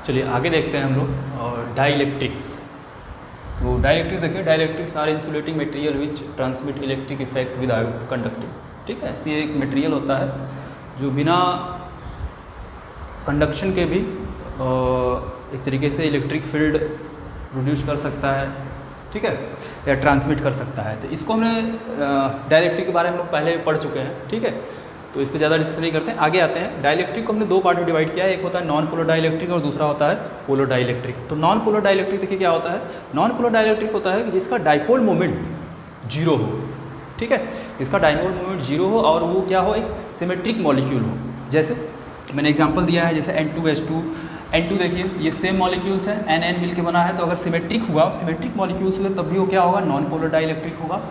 चलिए आगे देखते हैं हम लोग और डाइलेक्ट्रिक्स। तो डाइलेक्ट्रिक्स देखिए, dielectrics are insulating material which transmit electric effect without conducting. ठीक है, तो ये एक मटेरियल होता है जो बिना कंडक्शन के भी एक तरीके से इलेक्ट्रिक फील्ड प्रोड्यूस कर सकता है, ठीक है, या ट्रांसमिट कर सकता है। तो इसको हमने डाइलेक्ट्रिक के बारे में हम लोग पहले पढ़ चुके हैं, ठीक है, तो इस पर ज़्यादा डिस्कस नहीं करते हैं। आगे आते हैं। डाइलेक्ट्रिक को हमने दो पार्ट में डिवाइड किया है, एक होता है नॉन पोलर डाइलेक्ट्रिक और दूसरा होता है पोलर डाइलेक्ट्रिक। तो नॉन पोलर डाइलेक्ट्रिक देखिए क्या होता है। नॉन पोलर डाइलेक्ट्रिक होता है कि जिसका डाइपोल मोमेंट जीरो हो, ठीक है, जिसका डाइपोल मोमेंट जीरो हो और वो क्या हो, एक सिमेट्रिक मॉलिक्यूल हो। जैसे मैंने एग्जांपल दिया है, जैसे N2H2 N2 देखिए ये सेम मॉलिक्यूल्स हैं, N मिल के बना है, तो अगर सिमेट्रिक हुआ, सिमेट्रिक मॉलिक्यूल्स हुए तब भी वो क्या होगा, नॉन पोलर डाइलेक्ट्रिक होगा।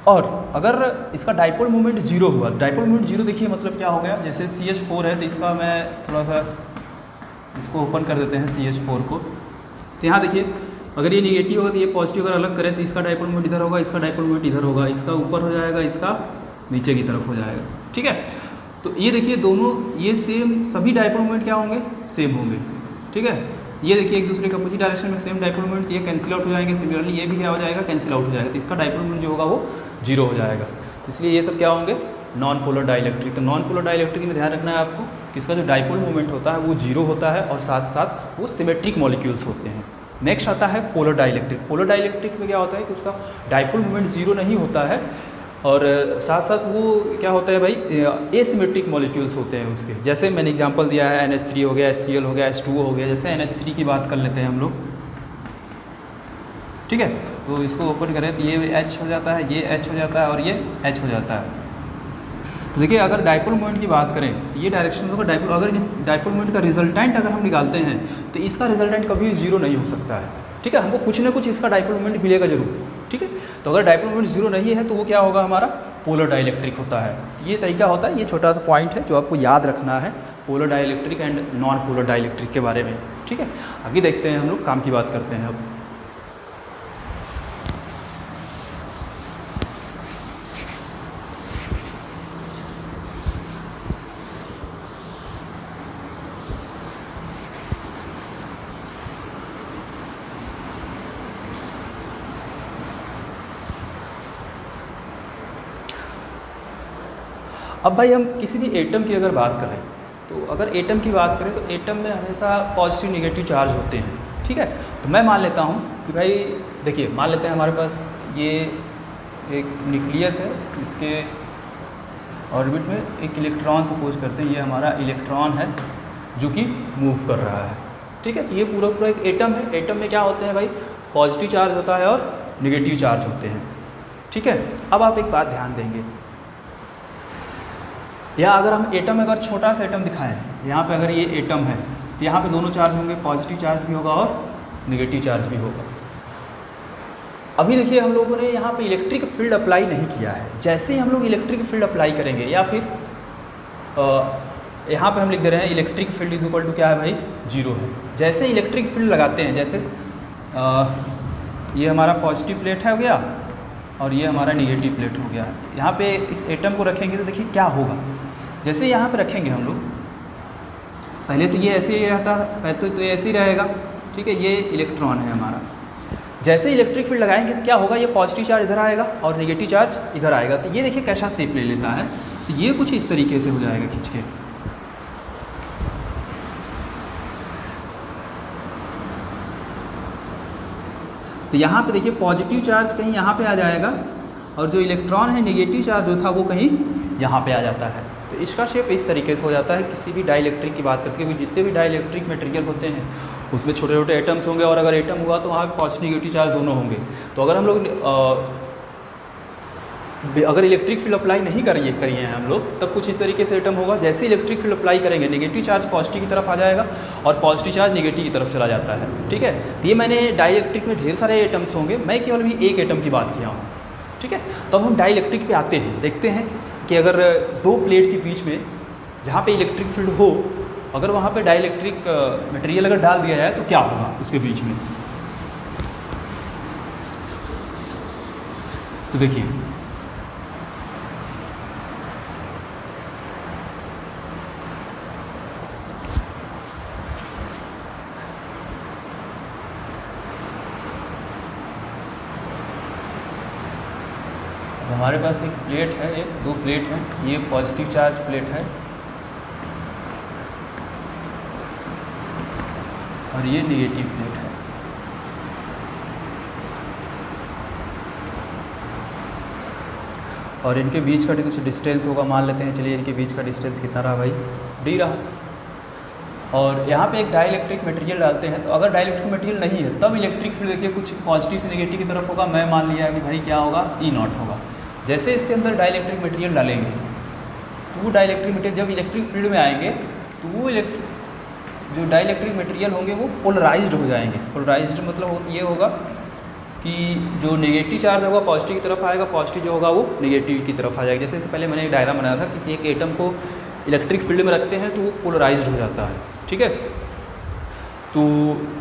और अगर इसका डाइपोल मोमेंट जीरो हुआ, डाइपोल मोमेंट जीरो देखिए मतलब क्या हो गया, जैसे CH4 है तो इसका मैं थोड़ा सा इसको ओपन कर देते हैं CH4 को। तो यहाँ देखिए अगर ये निगेटिव होगा तो ये पॉजिटिव अगर अलग करें तो इसका डाइपोल मोमेंट इधर होगा, इसका डाइपोल मोमेंट इधर होगा, इसका ऊपर हो जाएगा, इसका नीचे की तरफ हो जाएगा, ठीक है। तो ये देखिए दोनों ये सेम, सभी डाइपोल मोमेंट क्या होंगे, सेम होंगे, ठीक है। ये देखिए एक दूसरे के अपोजिट डायरेक्शन में सेम डाइपोल मोमेंट, ये कैंसिल आउट हो जाएंगे, सिमिलरली ये भी क्या हो जाएगा, कैंसिल आउट हो जाएगा, तो इसका डाइपोल मोमेंट जो होगा वो जीरो हो जाएगा। तो इसलिए ये सब क्या होंगे, नॉन पोलर डाइलेक्ट्रिक। तो नॉन पोलर डाइलेक्ट्रिक में ध्यान रखना है आपको कि इसका जो डाइपोल मोमेंट होता है वो जीरो होता है और साथ साथ वो सिमेट्रिक मॉलिक्यूल्स होते हैं। नेक्स्ट आता है पोलर डाइलेक्ट्रिक। पोलर डाइलेक्ट्रिक में क्या होता है कि उसका डाइपोल मोमेंट जीरो नहीं होता है और साथ साथ वो क्या होता है भाई, एसिमेट्रिक मॉलिक्यूल्स होते हैं उसके। जैसे मैंने एग्जांपल दिया है NH3 हो गया, HCl हो गया, H2O हो गया। जैसे NH3 की बात कर लेते हैं हम लोग, ठीक है, तो इसको ओपन करें तो ये H हो जाता है, ये H हो जाता है और ये H हो जाता है। तो देखिए अगर डाइपोल मोमेंट की बात करें तो ये डायरेक्शन होगा डाइपोल, अगर डाइपोल मोमेंट का रिजल्टेंट अगर हम निकालते हैं तो इसका रिजल्टेंट कभी जीरो नहीं हो सकता है, ठीक है। हमको कुछ ना कुछ इसका डाइपोल मोमेंट मिलेगा जरूर, ठीक है। तो अगर डाइपोल मोमेंट जीरो नहीं है तो वो क्या होगा, हमारा पोलर डाइलेक्ट्रिक होता है। ये तरीका होता है, ये छोटा सा पॉइंट है जो आपको याद रखना है polar dielectric and non polar dielectric के बारे में, ठीक है। आगे देखते हैं हम लोग, काम की बात करते हैं अब। अब भाई हम किसी भी एटम की अगर बात करें तो अगर एटम की बात करें तो एटम में हमेशा पॉजिटिव निगेटिव चार्ज होते हैं, ठीक है। तो मैं मान लेता हूँ कि भाई देखिए, मान लेते हैं हमारे पास ये एक न्यूक्लियस है, इसके ऑर्बिट में एक इलेक्ट्रॉन सपोज करते हैं, ये हमारा इलेक्ट्रॉन है जो कि मूव कर रहा है, ठीक है। तो ये पूरा पूरा एक एटम है। एटम में क्या होते हैं भाई, पॉजिटिव चार्ज होता है और निगेटिव चार्ज होते हैं, ठीक है। अब आप एक बात ध्यान देंगे, या अगर हम एटम में अगर छोटा सा एटम दिखाएं, यहाँ पे अगर ये एटम है तो यहाँ पे दोनों चार्ज होंगे, पॉजिटिव चार्ज भी होगा और निगेटिव चार्ज भी होगा। अभी देखिए हम लोगों ने यहाँ पे इलेक्ट्रिक फील्ड अप्लाई नहीं किया है। जैसे ही हम लोग इलेक्ट्रिक फील्ड अप्लाई करेंगे, या फिर यहाँ पे हम लिख दे रहे हैं electric field is equal to क्या है भाई, जीरो है। जैसे इलेक्ट्रिक फील्ड लगाते हैं, जैसे ये हमारा पॉजिटिव प्लेट है हो गया और ये हमारा निगेटिव प्लेट हो गया। यहाँ पे इस एटम को रखेंगे तो देखिए क्या होगा, जैसे यहाँ पे रखेंगे हम लोग, पहले तो ये ऐसे ही रहता है, पहले तो ये ऐसे ही रहेगा, ठीक है, ये इलेक्ट्रॉन है हमारा। जैसे इलेक्ट्रिक फील्ड लगाएंगे क्या होगा, ये पॉजिटिव चार्ज इधर आएगा और निगेटिव चार्ज इधर आएगा। तो ये देखिए कैसा शेप ले लेता है, तो ये कुछ इस तरीके से हो जाएगा खींच के। तो यहाँ पे देखिए पॉजिटिव चार्ज कहीं यहाँ पे आ जाएगा और जो इलेक्ट्रॉन है निगेटिव चार्ज जो था वो कहीं यहाँ पे आ जाता है। तो इसका शेप इस तरीके से हो जाता है किसी भी डाइलेक्ट्रिक की बात करते हैं, क्योंकि जितने भी डाइलेक्ट्रिक मटेरियल होते हैं उसमें छोटे छोटे एटम्स होंगे और अगर एटम हुआ तो वहाँ पे पॉजिटिव निगेटिव चार्ज दोनों होंगे। तो अगर हम लोग अगर इलेक्ट्रिक फील्ड अप्लाई नहीं करिए हैं हम लोग, तब कुछ इस तरीके से एटम होगा। जैसे इलेक्ट्रिक फील्ड अप्लाई करेंगे निगेटिव चार्ज पॉजिटिव की तरफ आ जाएगा और पॉजिटिव चार्ज निगेटिव की तरफ चला जाता है, ठीक है। तो ये मैंने डाइलेक्ट्रिक में ढेर सारे एटम्स होंगे, मैं केवल भी एक एटम की बात किया हूँ, ठीक है। तो अब हम डाइलेक्ट्रिक पे आते हैं, देखते हैं कि अगर दो प्लेट के बीच में जहाँ पे इलेक्ट्रिक फील्ड हो, अगर वहाँ पे डाइलेक्ट्रिक मटेरियल अगर डाल दिया जाए तो क्या होगा उसके बीच में। तो देखिए हमारे पास एक प्लेट है, एक दो प्लेट हैं, ये पॉजिटिव चार्ज प्लेट है और ये नेगेटिव प्लेट है। और इनके बीच का कुछ डिस्टेंस होगा, मान लेते हैं, चलिए इनके बीच का डिस्टेंस कितना रहा भाई, डी रहा। और यहाँ पे एक डाइलेक्ट्रिक मटेरियल डालते हैं, तो अगर डाइलेक्ट्रिक मटेरियल नहीं है तब इलेक्ट्रिक फील्ड देखिए कुछ पॉजिटिव से नेगेटिव की तरफ होगा। मैं मान लिया कि भाई क्या होगा, ई नॉट होगा। जैसे इसके अंदर डाइलेक्ट्रिक मटेरियल डालेंगे तो वो डाइलेक्ट्रिक मटेरियल जब इलेक्ट्रिक फील्ड में आएंगे तो वो जो डाइलेक्ट्रिक मटेरियल होंगे वो पोलराइज्ड हो जाएंगे। पोलराइज्ड मतलब ये होगा कि जो नेगेटिव चार्ज होगा पॉजिटिव की तरफ आएगा, पॉजिटिव जो होगा वो नेगेटिव की तरफ आ जाएगा। जैसे इससे पहले मैंने एक डायग्राम बनाया था, किसी एक एटम को इलेक्ट्रिक फील्ड में रखते हैं तो वो पोलराइज्ड हो जाता है, ठीक है। तो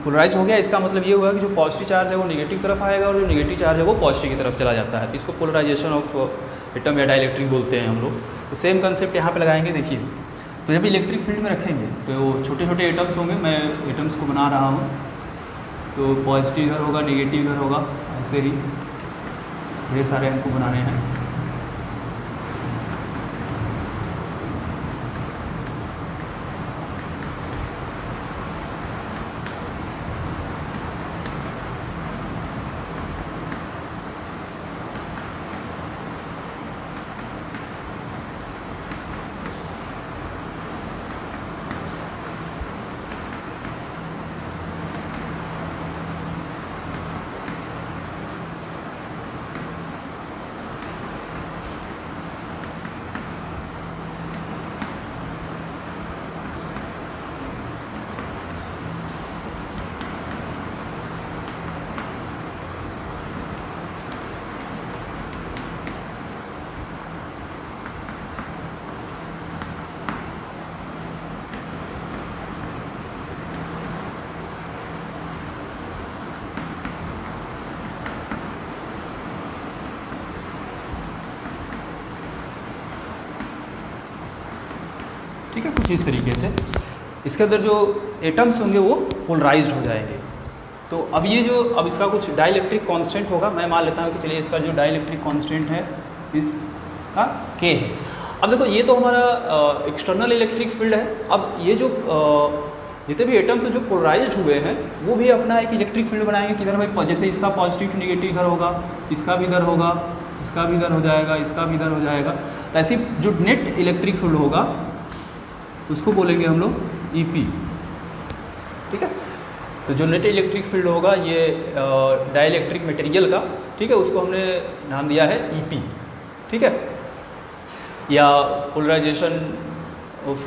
पोलराइज हो गया, इसका मतलब ये हुआ कि जो पॉजिटिव चार्ज है वो नेगेटिव तरफ आएगा और जो नेगेटिव चार्ज है वो पॉजिटिव की तरफ चला जाता है। तो इसको पोलराइजेशन ऑफ एटम या डाइलेक्ट्रिक बोलते हैं हम लोग। तो सेम कंसेप्ट यहाँ पे लगाएंगे। देखिए, तो जब इलेक्ट्रिक फील्ड में रखेंगे तो छोटे छोटे एटम्स होंगे, मैं एटम्स को बना रहा हूँ, तो पॉजिटिव इधर होगा, नेगेटिव इधर होगा, ऐसे ही ढेर सारे हमको बनाने हैं। ठीक है, कुछ इस तरीके से इसके अंदर जो एटम्स होंगे वो पोलराइज्ड हो जाएंगे। तो अब ये जो अब इसका कुछ डाइलेक्ट्रिक कांस्टेंट होगा, मैं मान लेता हूँ कि चलिए इसका जो डाइलेक्ट्रिक कांस्टेंट है इसका के है। अब देखो, ये तो हमारा एक्सटर्नल इलेक्ट्रिक फील्ड है। अब ये जो जितने भी एटम्स जो पोलराइज्ड हुए हैं वो भी अपना एक इलेक्ट्रिक फील्ड बनाएंगे किधर भाई, जैसे इसका पॉजिटिव टू नेगेटिव इधर होगा, इसका भी इधर होगा, इसका भी इधर हो जाएगा, इसका भी इधर हो जाएगा। तो ऐसे जो नेट इलेक्ट्रिक फील्ड होगा उसको बोलेंगे हम लोग ईपी, ठीक है। तो जो नेट इलेक्ट्रिक फील्ड होगा ये डाइलेक्ट्रिक मटेरियल का, ठीक है, उसको हमने नाम दिया है ईपी, ठीक है। या पोलराइजेशन ऑफ,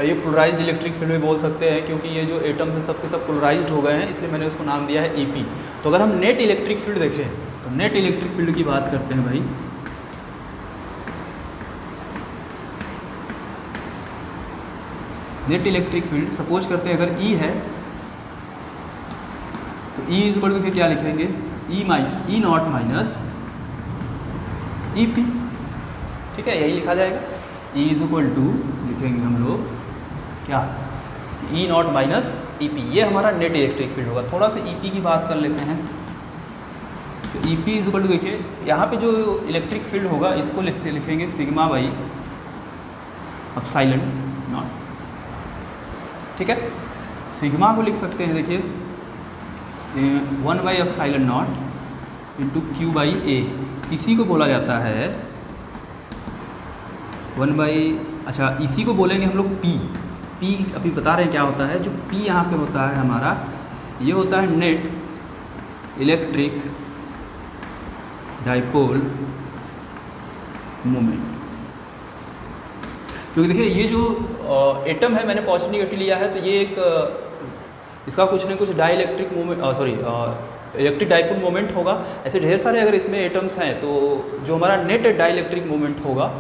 ये पोलराइज्ड इलेक्ट्रिक फील्ड भी बोल सकते हैं, क्योंकि ये जो एटम्स हैं सबके सब पोलराइज्ड हो गए हैं, इसलिए मैंने उसको नाम दिया है ईपी। तो अगर हम नेट इलेक्ट्रिक फील्ड देखें तो नेट इलेक्ट्रिक फील्ड की बात करते हैं भाई। नेट इलेक्ट्रिक फील्ड सपोज करते हैं अगर E है तो E इज इक्वल टू क्या लिखेंगे, ई नॉट माइनस ई पी, ठीक है, यही लिखा जाएगा। E इज इक्वल टू लिखेंगे हम लोग क्या, ई नॉट माइनस ई पी, ये हमारा नेट इलेक्ट्रिक फील्ड होगा। थोड़ा सा ई पी की बात कर लेते हैं। तो E P is equal to, देखिए यहाँ पे जो इलेक्ट्रिक फील्ड होगा इसको लिखेंगे सिग्मा बाई एप्सिलॉन नॉट, ठीक है। सिग्मा को लिख सकते हैं, देखिए 1 by epsilon naught into Q by A, इसी को बोला जाता है 1 बाई, अच्छा इसी को बोलेंगे हम लोग पी। पी अभी बता रहे हैं क्या होता है। जो पी यहाँ पे होता है हमारा, ये होता है नेट इलेक्ट्रिक डाइपोल मोमेंट। क्योंकि देखिए ये जो एटम है मैंने पॉजिटिव नेगेटिव लिया है, तो ये एक इसका कुछ न कुछ dielectric moment, sorry electric dipole moment होगा। ऐसे ढेर सारे अगर इसमें एटम्स हैं तो जो हमारा नेट डाइलेक्ट्रिक मोमेंट होगा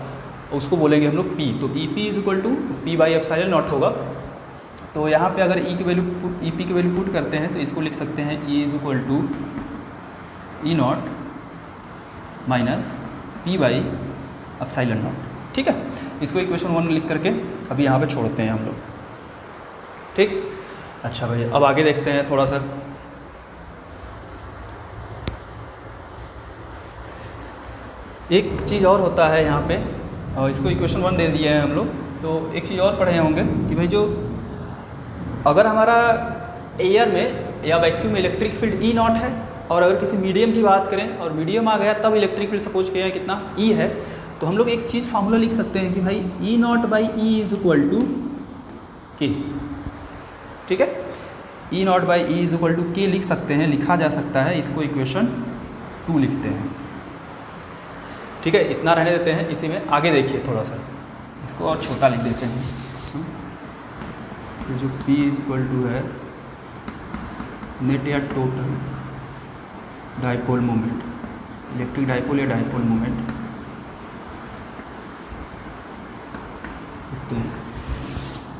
उसको बोलेंगे हम लोग पी। तो E P is equal to P by epsilon naught होगा। तो यहाँ पे अगर ई की वैल्यू ई पी की वैल्यू पुट करते हैं तो इसको लिख सकते हैं E is equal to E naught minus P by epsilon naught, ठीक है। इसको इक्वेशन 1 लिख करके अभी यहाँ पे छोड़ते हैं हम लोग, ठीक। अच्छा भाई, अब आगे देखते हैं थोड़ा सा। एक चीज़ और होता है यहाँ पे, इसको इक्वेशन 1 दे दिया है हम लोग, तो एक चीज़ और पढ़े होंगे कि भाई जो अगर हमारा एयर में या वैक्यूम में इलेक्ट्रिक फील्ड ई नॉट है, और अगर किसी मीडियम की बात करें और मीडियम आ गया तब इलेक्ट्रिक फील्ड सपोज किया है कितना ई है, तो हम लोग एक चीज़ फार्मूला लिख सकते हैं कि भाई E naught by E is equal to K. ठीक है, E naught by E is equal to K लिख सकते हैं, लिखा जा सकता है, इसको इक्वेशन 2 लिखते हैं। ठीक है, इतना रहने देते हैं, इसी में आगे देखिए थोड़ा सा इसको और छोटा लिख देते हैं। तो जो P इज इक्वल टू है नेट या total dipole moment, electric dipole या डाइपोल मोमेंट लिखते हैं।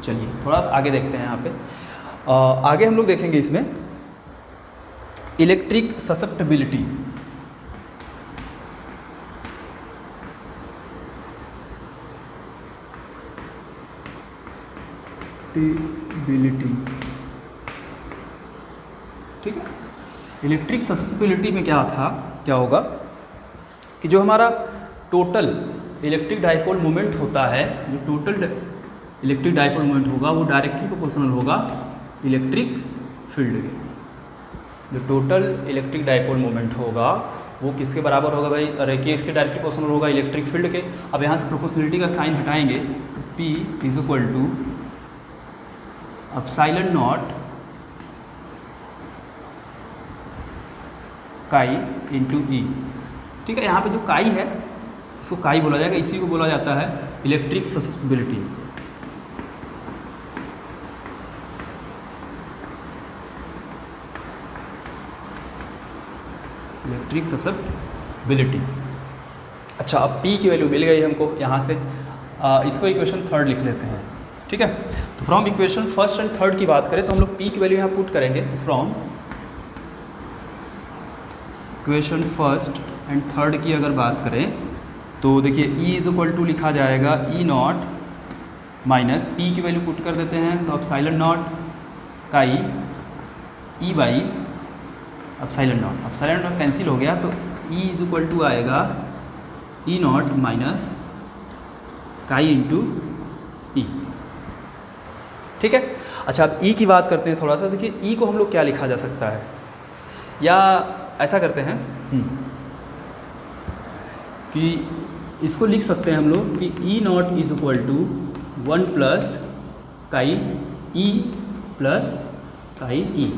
चलिए थोड़ा सा आगे देखते हैं यहाँ पे। आगे हम लोग देखेंगे इसमें इलेक्ट्रिक ससेप्टिबिलिटी। ठीक है, इलेक्ट्रिक ससेप्टिबिलिटी में क्या होगा कि जो हमारा टोटल इलेक्ट्रिक डाइपोल मोमेंट होता है, जो टोटल इलेक्ट्रिक डाइपोल मोमेंट होगा वो डायरेक्टली प्रोपोर्शनल होगा इलेक्ट्रिक फील्ड के। जो टोटल इलेक्ट्रिक डाइपोल मोमेंट होगा वो किसके बराबर होगा भाई, अरे कि इसके डायरेक्टली प्रोपोर्शनल होगा इलेक्ट्रिक फील्ड के। अब यहाँ से प्रोपोर्शनलिटी का साइन हटाएंगे तो P is equal to epsilon naught chi into E. ठीक है, यहाँ पे जो काई है इसको काई बोला जाएगा, इसी को बोला जाता है इलेक्ट्रिक ससेप्टिबिलिटी। Electric susceptibility. अच्छा, अब P की वैल्यू मिल गई हमको यहाँ से, इसको इक्वेशन 3 लिख लेते हैं। ठीक है, तो from equation 1st and 3rd की बात करें तो हम लोग P की वैल्यू यहाँ पुट करेंगे। तो from equation 1st and 3rd की अगर बात करें तो देखिए E इज इक्वल टू लिखा जाएगा ई नॉट माइनस P की वैल्यू पुट कर देते हैं तो एप्सिलॉन नॉट काई ई बाई एप्सिलॉन नॉट कैंसिल हो गया, तो E इज इक्वल टू आएगा ई नॉट माइनस काई इंटू ई। ठीक है, अच्छा अब E की बात करते हैं थोड़ा सा। देखिए E को हम लोग क्या लिखा जा सकता है, या ऐसा करते हैं कि इसको लिख सकते हैं हम लोग कि E naught is equal to 1 plus chi E plus chi E.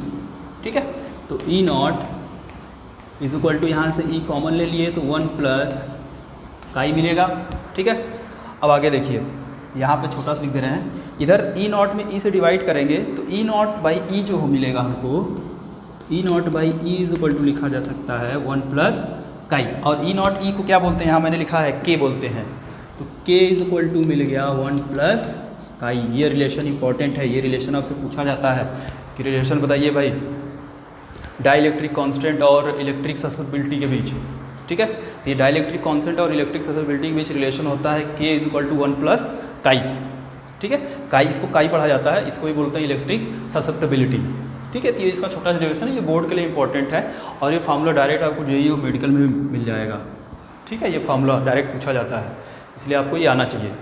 ठीक है, तो E naught is equal to यहाँ से ई कॉमन ले लिए तो 1 प्लस काई मिलेगा। ठीक है, अब आगे देखिए यहाँ पे छोटा सा लिख दे रहे हैं, इधर ई नॉट में ई से डिवाइड करेंगे तो ई नॉट बाई ई जो हो मिलेगा हमको, E naught by E is equal to लिखा जा सकता है 1 प्लस काई, और ई नॉट ई को क्या बोलते हैं, यहाँ मैंने लिखा है के बोलते हैं, तो के इज इक्वल टू मिल गया 1 प्लस काई। ये रिलेशन इंपॉर्टेंट है, ये रिलेशन आपसे पूछा जाता है कि रिलेशन बताइए भाई डाइलेक्ट्रिक कांस्टेंट और इलेक्ट्रिक ससेप्टिबिलिटी के बीच। ठीक है, तो ये डाइलेक्ट्रिक कांस्टेंट और इलेक्ट्रिक ससेप्टिबिलिटी के बीच रिलेशन होता है के इज इक्वल टू 1 प्लस काई। ठीक है, काई इसको काई पढ़ा जाता है, इसको भी बोलते हैं इलेक्ट्रिक ससेप्टिबिलिटी। ठीक है, तो ये इसका छोटा सा डेरिवेशन है, ये बोर्ड के लिए इंपॉर्टेंट है, और ये फार्मूला डायरेक्ट आपको जेईई और मेडिकल में मिल जाएगा। ठीक है, ये फार्मूला डायरेक्ट पूछा जाता है, इसलिए आपको ये आना चाहिए।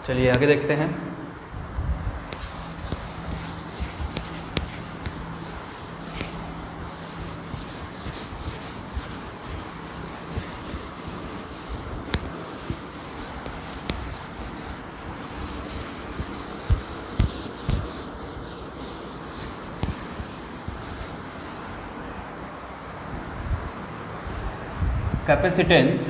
चलिए आगे देखते हैं। Capacitance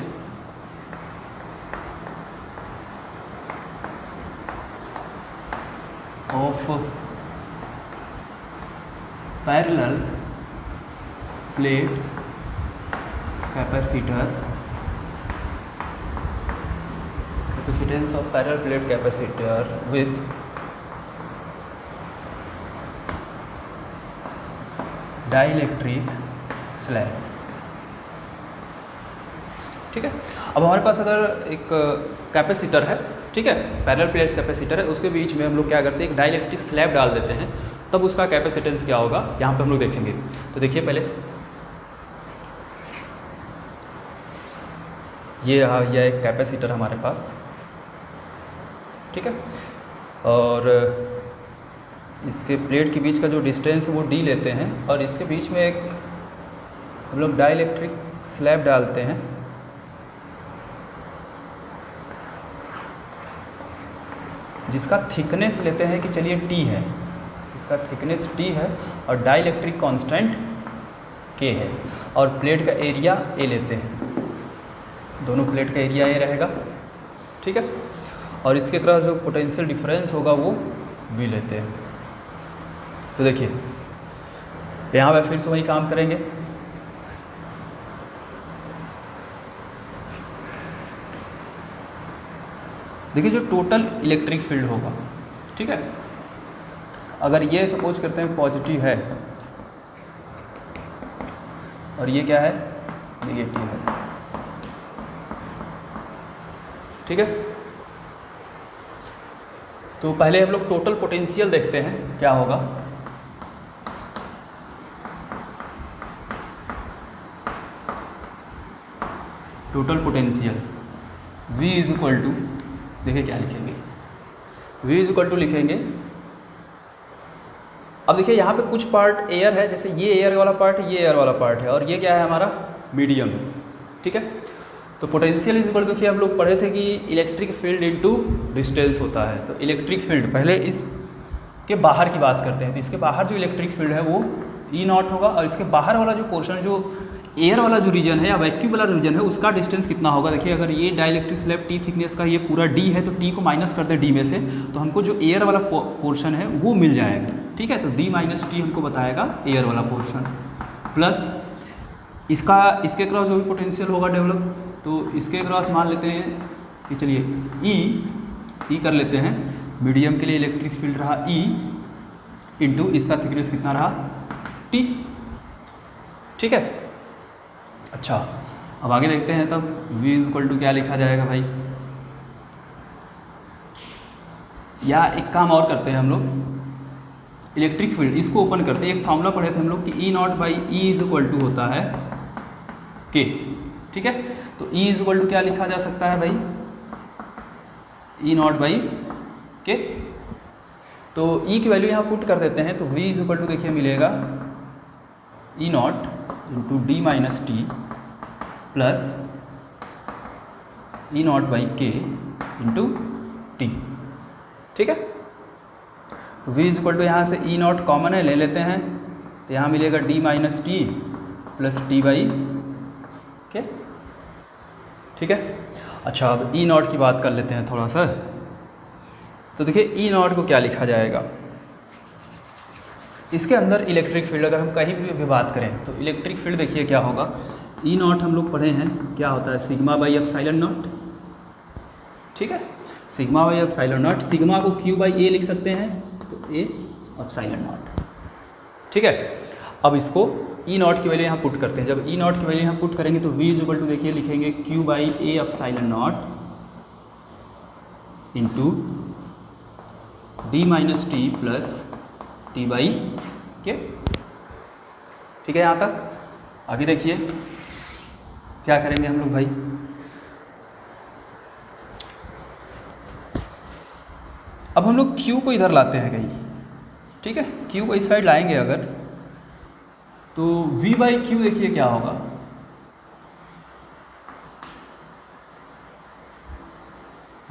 of parallel plate capacitor capacitance of parallel plate capacitor with dielectric slab. ठीक है, अब हमारे पास अगर एक कैपेसिटर है, ठीक है, पैरेलल प्लेट्स कैपेसिटर है, उसके बीच में हम लोग क्या करते हैं, एक डाइलेक्ट्रिक स्लैब डाल देते हैं, तब उसका कैपेसिटेंस क्या होगा यहाँ पे हम लोग देखेंगे। तो देखिए पहले ये रहा, यह एक कैपेसिटर हमारे पास, ठीक है, और इसके प्लेट के बीच का जो डिस्टेंस है वो डी लेते हैं, और इसके बीच में एक हम लोग डाइलेक्ट्रिक स्लैब डालते हैं, जिसका थिकनेस लेते हैं कि चलिए टी है, इसका थिकनेस टी है, और डाइलेक्ट्रिक कांस्टेंट के है, और प्लेट का एरिया ए लेते हैं, दोनों प्लेट का एरिया ए रहेगा, ठीक है, और इसके तरह जो पोटेंशियल डिफरेंस होगा वो वी लेते हैं। तो देखिए यहाँ पे फिर से वही काम करेंगे, देखिए जो टोटल इलेक्ट्रिक फील्ड होगा, ठीक है, अगर ये सपोज करते हैं पॉजिटिव है और ये क्या है, नेगेटिव है, ठीक है, तो पहले हम लोग टोटल पोटेंशियल देखते हैं क्या होगा। Total potential V is equal to, देखिए क्या लिखेंगे, V इज इक्वल टू लिखेंगे, अब देखिए यहाँ पे कुछ पार्ट एयर है, जैसे ये एयर वाला पार्ट है, ये एयर वाला पार्ट है, और ये क्या है हमारा मीडियम, ठीक है, तो पोटेंशियल इज इक्वल टू, देखिए हम लोग पढ़े थे कि इलेक्ट्रिक फील्ड इनटू डिस्टेंस होता है, तो इलेक्ट्रिक फील्ड पहले इसके बाहर की बात करते हैं, तो इसके बाहर जो इलेक्ट्रिक फील्ड है वो E नॉट होगा, और इसके बाहर वाला जो पोर्शन, जो एयर वाला जो रीजन है या वैक्यूम वाला रीजन है, उसका डिस्टेंस कितना होगा। देखिए अगर ये डाइलेक्ट्रिक स्लैब टी थिकनेस का ये पूरा डी है, तो टी को माइनस कर दे डी में से, तो हमको जो एयर वाला पोर्शन है वो मिल जाएगा, ठीक है, तो डी माइनस टी हमको बताएगा एयर वाला पोर्शन, प्लस इसके क्रॉस जो भी पोटेंशियल होगा डेवलप, तो इसके क्रॉस मान लेते हैं कि चलिए ई कर लेते हैं, मीडियम के लिए इलेक्ट्रिक फील्ड रहा ई, इंटू इसका थिकनेस कितना रहा टी, ठीक है। अच्छा अब आगे देखते हैं, तब V इज इक्वल टू क्या लिखा जाएगा भाई, या एक काम और करते हैं हम लोग, इलेक्ट्रिक फील्ड इसको ओपन करते हैं, एक फार्मूला पढ़े थे हम लोग कि E naught by E is equal to होता है K, ठीक है, तो E इज इक्वल टू क्या लिखा जा सकता है भाई, E नॉट बाई K, तो E की वैल्यू यहाँ पुट कर देते हैं, तो V इज इक्वल टू देखिए मिलेगा E not into D minus T plus E naught by के इंटू टी, ठीक है, तो V इज इक्वल टू यहाँ से E नॉट कॉमन है, ले लेते हैं, तो यहाँ मिलेगा D minus T plus T by के, ठीक है। अच्छा अब E नॉट की बात कर लेते हैं थोड़ा सा, तो देखिए E नॉट को क्या लिखा जाएगा, इसके अंदर इलेक्ट्रिक फील्ड अगर हम कहीं भी बात करें, तो इलेक्ट्रिक फील्ड देखिए क्या होगा, E नॉट हम लोग पढ़े हैं क्या होता है, सिग्मा बाई एप्सिलॉन नॉट, ठीक है, sigma by epsilon not, sigma को Q बाई ए लिख सकते हैं, तो A एप्सिलॉन नॉट, ठीक है। अब इसको E नॉट की वैल्यू यहाँ पुट करते हैं, जब E नॉट की वैल्यू यहाँ पुट करेंगे तो V इज इक्वल टू देखिए लिखेंगे Q by A epsilon naught into D minus T plus T by के, ठीक है। यहाँ तक आगे देखिए क्या करेंगे हम लोग भाई, अब हम लोग Q को इधर लाते हैं कहीं, ठीक है, Q को इस साइड लाएंगे अगर, तो V बाई क्यू देखिए क्या होगा,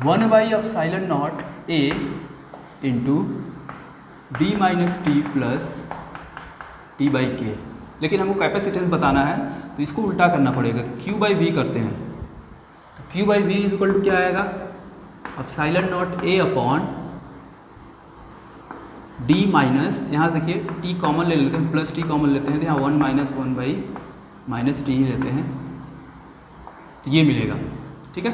one by epsilon naught A into D minus T plus T by के, लेकिन हमको कैपेसिटेंस बताना है तो इसको उल्टा करना पड़ेगा, Q बाई वी करते हैं, तो Q by V is equal to क्या आएगा, epsilon naught A upon D minus, यहाँ देखिए टी कॉमन ले लेते हैं, प्लस टी कॉमन लेते हैं, तो यहाँ one minus one by minus T ही लेते हैं, तो ये मिलेगा, ठीक है।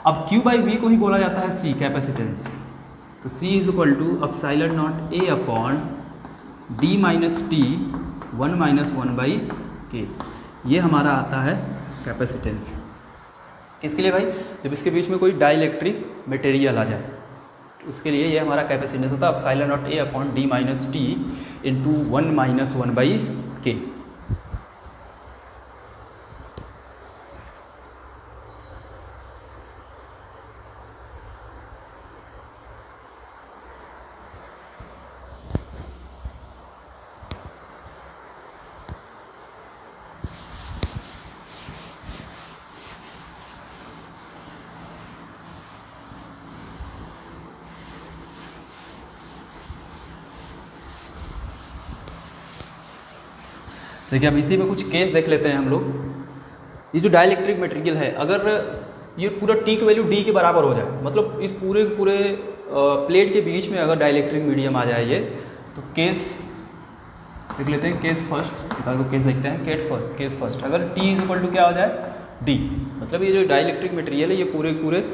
अब Q बाई वी को ही बोला जाता है C, कैपेसिटेंस। तो C is equal to epsilon naught A upon D minus T 1 minus 1 by K. ये हमारा आता है कैपेसिटेंस। किसके लिए भाई? जब इसके बीच में कोई डाइलेक्ट्रिक मटेरियल आ जाए, उसके लिए ये हमारा कैपेसिटेंस होता है epsilon naught A upon D minus T into 1 minus 1 by के। देखिए अब इसी में कुछ केस देख लेते हैं हम लोग। ये जो डाइलेक्ट्रिक मटेरियल है, अगर ये पूरा टी की वैल्यू डी के बराबर हो जाए, मतलब इस पूरे प्लेट के बीच में अगर डाइलेक्ट्रिक मीडियम आ जाए ये, तो केस देख लेते हैं। केस फर्स्ट को केस देखते हैं। केस फर्स्ट अगर टी इज इक्वल टू क्या हो जाए? डी, मतलब ये जो डाइलेक्ट्रिक मटेरियल है ये पूरे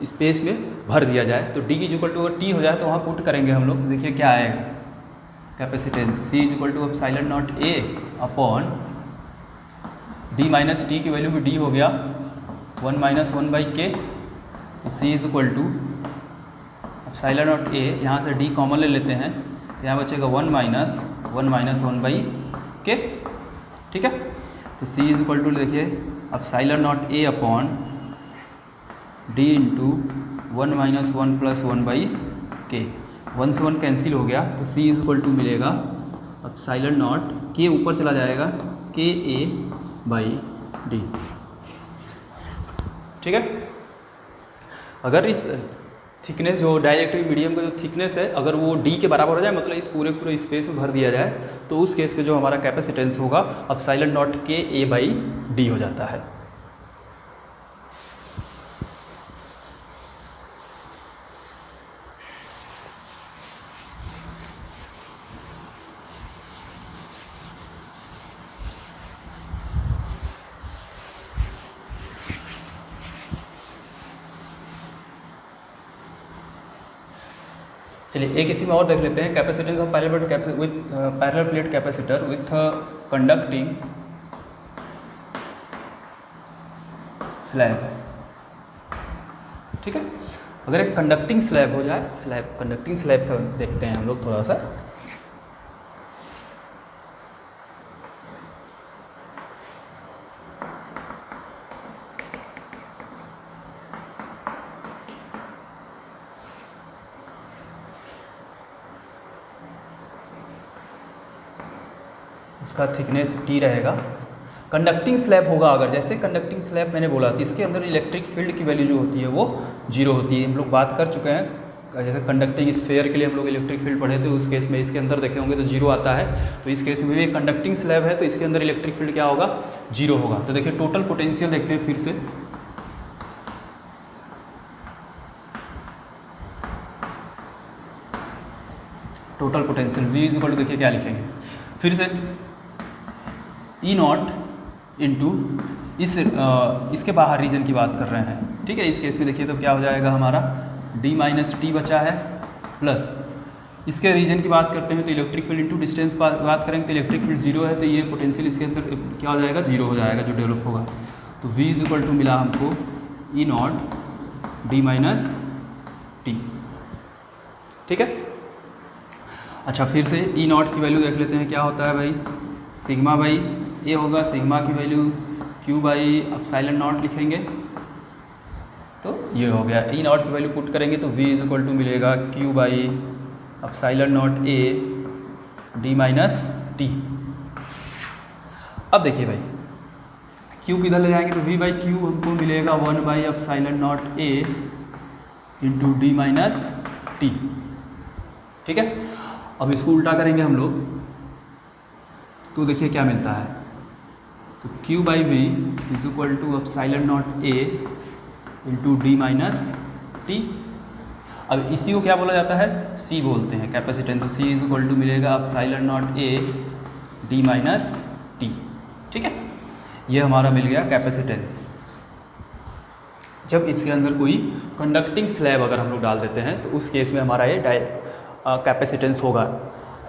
स्पेस में भर दिया जाए, तो डी इज इक्वल टू अगर टी हो जाए तो वहाँ पुट करेंगे हम लोग। तो देखिए क्या आएगा, capacitance C is equal to epsilon naught A upon D minus T की वैल्यू भी D हो गया 1 माइनस 1 बाई के। तो C is equal to epsilon naught A, यहाँ से D कॉमन ले लेते हैं, तो यहाँ बचेगा 1 माइनस 1 बाई के। ठीक है, तो C इज इक्वल टू देखिए epsilon naught A upon D into 1 minus 1 plus 1 by के। 1 से 1 कैंसिल हो गया, तो C इज इक्वल टू मिलेगा एप्सिलॉन नॉट के ऊपर चला जाएगा के ए बाई डी। ठीक है, अगर इस थिकनेस जो डाइलेक्ट्रिक मीडियम का जो थिकनेस है अगर वो डी के बराबर हो जाए, मतलब इस पूरे स्पेस में भर दिया जाए, तो उस केस में जो हमारा कैपेसिटेंस होगा एप्सिलॉन नॉट के ए बाई डी हो जाता है। चलिए एक इसी में और देख लेते हैं। Capacitance of parallel plate capacitor with conducting slab. ठीक है, अगर एक कंडक्टिंग स्लैब हो जाए, कंडक्टिंग स्लैब का देखते हैं हम लोग थोड़ा सा। इसका थिकनेस टी रहेगा। कंडक्टिंग स्लैब होगा अगर, जैसे कंडक्टिंग स्लैब मैंने बोला था, इसके अंदर इलेक्ट्रिक फील्ड की वैल्यू जो होती है वो 0 होती है। हम लोग बात कर चुके हैं, जैसे कंडक्टिंग स्फेयर के लिए हम लोग इलेक्ट्रिक फील्ड पढ़े थे, उस केस में इसके अंदर देखे होंगे तो 0 आता है। तो इस केस में भी एक कंडक्टिंग स्लैब है, तो इसके अंदर इलेक्ट्रिक फील्ड क्या होगा? 0 होगा। तो देखिए टोटल पोटेंशियल देखते हैं फिर से। Total potential V is equal to देखिए क्या लिखेंगे फिर से, ई नॉट इंटू इसके बाहर रीजन की बात कर रहे हैं। ठीक है, इस केस में देखिए तो क्या हो जाएगा हमारा D माइनस टी बचा है, प्लस इसके रीजन की बात करते हैं तो इलेक्ट्रिक फील्ड इंटू डिस्टेंस बात करेंगे तो इलेक्ट्रिक फील्ड 0 है, तो ये पोटेंशियल इसके अंदर क्या हो जाएगा? 0 हो जाएगा जो डेवलप होगा। तो V इज इक्वल टू मिला हमको E not D minus T. ठीक है, अच्छा फिर से ई नॉट की वैल्यू देख लेते हैं क्या होता है भाई। सिग्मा बाई ए होगा, सिग्मा की value Q by epsilon not लिखेंगे, तो ये हो गया। ई नॉट की वैल्यू पुट करेंगे तो V इज इक्वल टू मिलेगा Q by epsilon naught A D minus T. अब देखिए भाई क्यू किधर ले जाएंगे तो V बाई क्यू हमको मिलेगा 1 by epsilon naught A into D minus T. ठीक है, अब इसको उल्टा करेंगे हम लोग तो देखिए क्या मिलता है, तो Q by V is equal to epsilon naught A into D minus T. अब इसी को क्या बोला जाता है? C बोलते हैं कैपेसिटेंस। तो C इज इक्वल टू मिलेगा epsilon naught A D minus T. ठीक है, ये हमारा मिल गया कैपेसिटेंस। जब इसके अंदर कोई कंडक्टिंग स्लैब अगर हम लोग डाल देते हैं तो उस केस में हमारा ये कैपेसिटेंस होगा।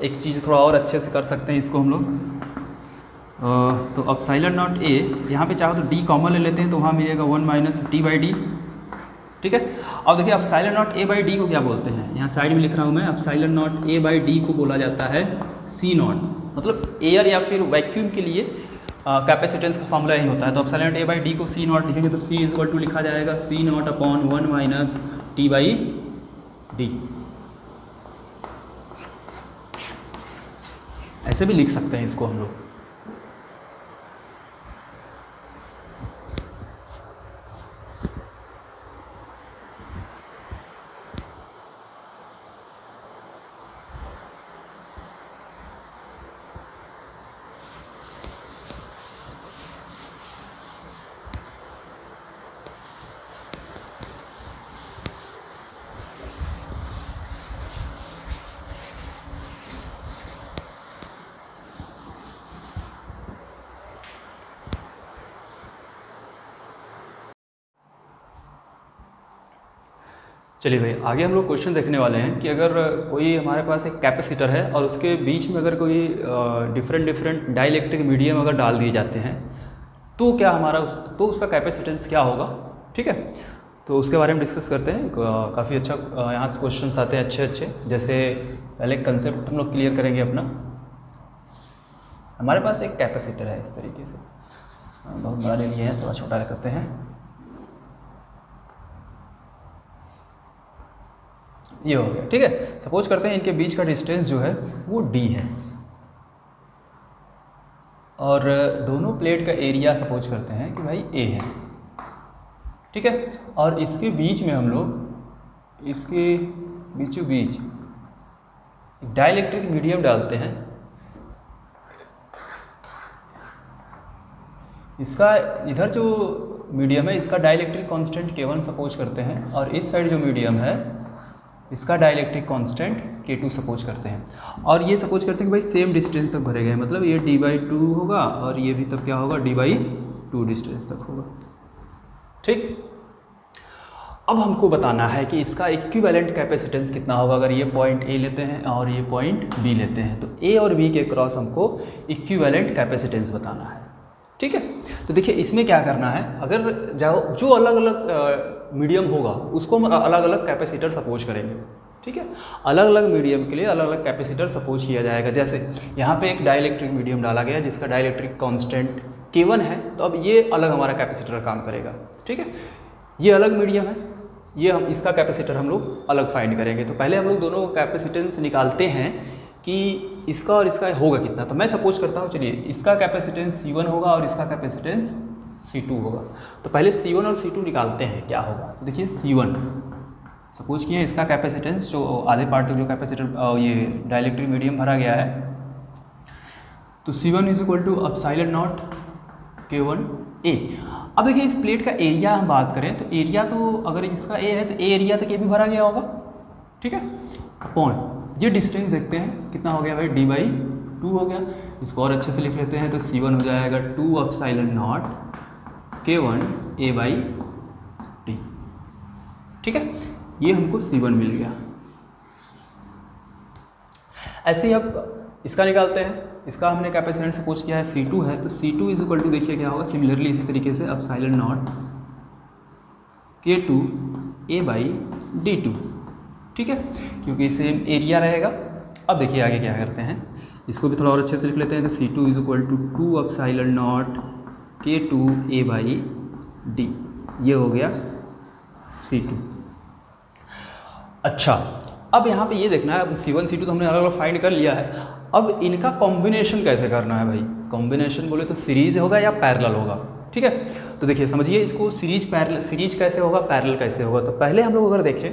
एक चीज़ थोड़ा और अच्छे से कर सकते हैं इसको हम लोग, तो एप्सिलॉन नॉट ए, यहाँ पे चाहो तो डी कॉमन ले लेते हैं तो वहाँ मिलेगा 1 माइनस टी/d। ठीक है, अब देखिए एप्सिलॉन नॉट a/d को क्या बोलते हैं, यहाँ साइड में लिख रहा हूँ मैं, एप्सिलॉन नॉट a/d को बोला जाता है C नॉट, मतलब एयर या फिर वैक्यूम के लिए कैपेसिटेंस का फॉर्मूला यही होता है। तो एप्सिलॉन नॉट a/d को C नॉट लिखेंगे तो C इक्वल टू लिखा जाएगा C not upon 1 minus t/d। ऐसे भी लिख सकते हैं इसको हम लोग। चलिए भाई, आगे हम लोग क्वेश्चन देखने वाले हैं कि अगर कोई हमारे पास एक कैपेसिटर है और उसके बीच में अगर कोई डिफरेंट डाइलेक्ट्रिक मीडियम अगर डाल दिए जाते हैं तो क्या हमारा उसका कैपेसिटेंस क्या होगा। ठीक है, तो उसके बारे में डिस्कस करते हैं। काफ़ी अच्छा यहाँ से क्वेश्चन आते हैं अच्छे। जैसे पहले कंसेप्ट हम लोग क्लियर करेंगे अपना। हमारे पास एक कैपेसिटर है इस तरीके से, बहुत बड़ा ले लिए हैं, थोड़ा छोटा करते हैं। ये हो गया। ठीक है, सपोज करते हैं इनके बीच का डिस्टेंस जो है वो d है और दोनों प्लेट का एरिया सपोज करते हैं कि भाई a है। ठीक है, और इसके बीच में हम लोग इसके बीचों बीच डाइलेक्ट्रिक मीडियम डालते हैं। इसका इधर जो मीडियम है इसका डाइलेक्ट्रिक कांस्टेंट K1 सपोज करते हैं और इस साइड जो मीडियम है इसका डाइलेक्ट्रिक कांस्टेंट K2 सपोज करते हैं। और ये सपोज करते हैं कि भाई सेम डिस्टेंस तक भरे गए, मतलब ये d/2 होगा और ये भी तब क्या होगा d/2 डिस्टेंस तक होगा। ठीक, अब हमको बताना है कि इसका इक्विवेलेंट कैपेसिटेंस कितना होगा अगर ये पॉइंट A लेते हैं और ये पॉइंट B लेते हैं। तो A और B के क्रॉस हमको इक्विवेलेंट कैपेसिटेंस बताना है। ठीक है, तो देखिए इसमें क्या करना है, अगर जो अलग अलग मीडियम होगा उसको हम अलग अलग कैपेसिटर सपोज करेंगे। ठीक है, अलग अलग मीडियम के लिए अलग अलग कैपेसिटर सपोज किया जाएगा। जैसे यहाँ पे एक डाइलेक्ट्रिक मीडियम डाला गया जिसका डाइलेक्ट्रिक कांस्टेंट K1 है, तो अब ये अलग हमारा कैपेसिटर काम करेगा। ठीक है, ये अलग मीडियम है, ये हम इसका कैपेसिटर हम लोग अलग फाइंड करेंगे। तो पहले हम लोग दोनों कैपेसिटेंस निकालते हैं कि इसका और इसका होगा कितना। तो मैं सपोज करता हूँ, चलिए इसका कैपेसिटेंस C1 होगा और इसका कैपेसिटेंस C2 होगा। तो पहले C1 और C2 निकालते हैं क्या होगा। तो देखिए C1 सपोज किए इसका कैपेसिटेंस जो आधे पार्ट तक जो कैपेसिटर ये डाइलेक्ट्रिक मीडियम भरा गया है, तो C1 is equal to epsilon naught K1A। अब देखिए इस प्लेट का एरिया हम बात करें तो एरिया तो अगर इसका A है तो A एरिया तक ये भी भरा गया होगा। ठीक है, अपॉन ये डिस्टेंस देखते हैं कितना हो गया भाई d/2 हो गया। इसको और अच्छे से लिख लेते हैं तो C1 हो जाएगा 2 एप्सिलॉन नॉट K1A/d। ठीक है, ये हमको C1 मिल गया। ऐसे ही अब इसका निकालते हैं। इसका हमने कैपेसिटेंस सपोज किया है C2 है, तो C2 इज इक्वल टू देखिए क्या होगा, सिमिलरली इसी तरीके से एप्सिलॉन नॉट K2A/d2। ठीक है, क्योंकि सेम एरिया रहेगा। अब देखिए आगे क्या करते हैं, इसको भी थोड़ा और अच्छे से लिख लेते हैं। तो C2 is equal to 2 epsilon naught K2A/d, ये हो गया C2। अच्छा, अब यहाँ पे ये देखना है, अब C1 C2 तो हमने अलग अलग फाइंड कर लिया है। अब इनका कॉम्बिनेशन कैसे करना है भाई। कॉम्बिनेशन बोले तो सीरीज होगा या पैरेलल होगा। ठीक है, तो देखिए समझिए इसको सीरीज कैसे होगा, पैरेलल कैसे होगा। तो पहले हम लोग अगर देखें,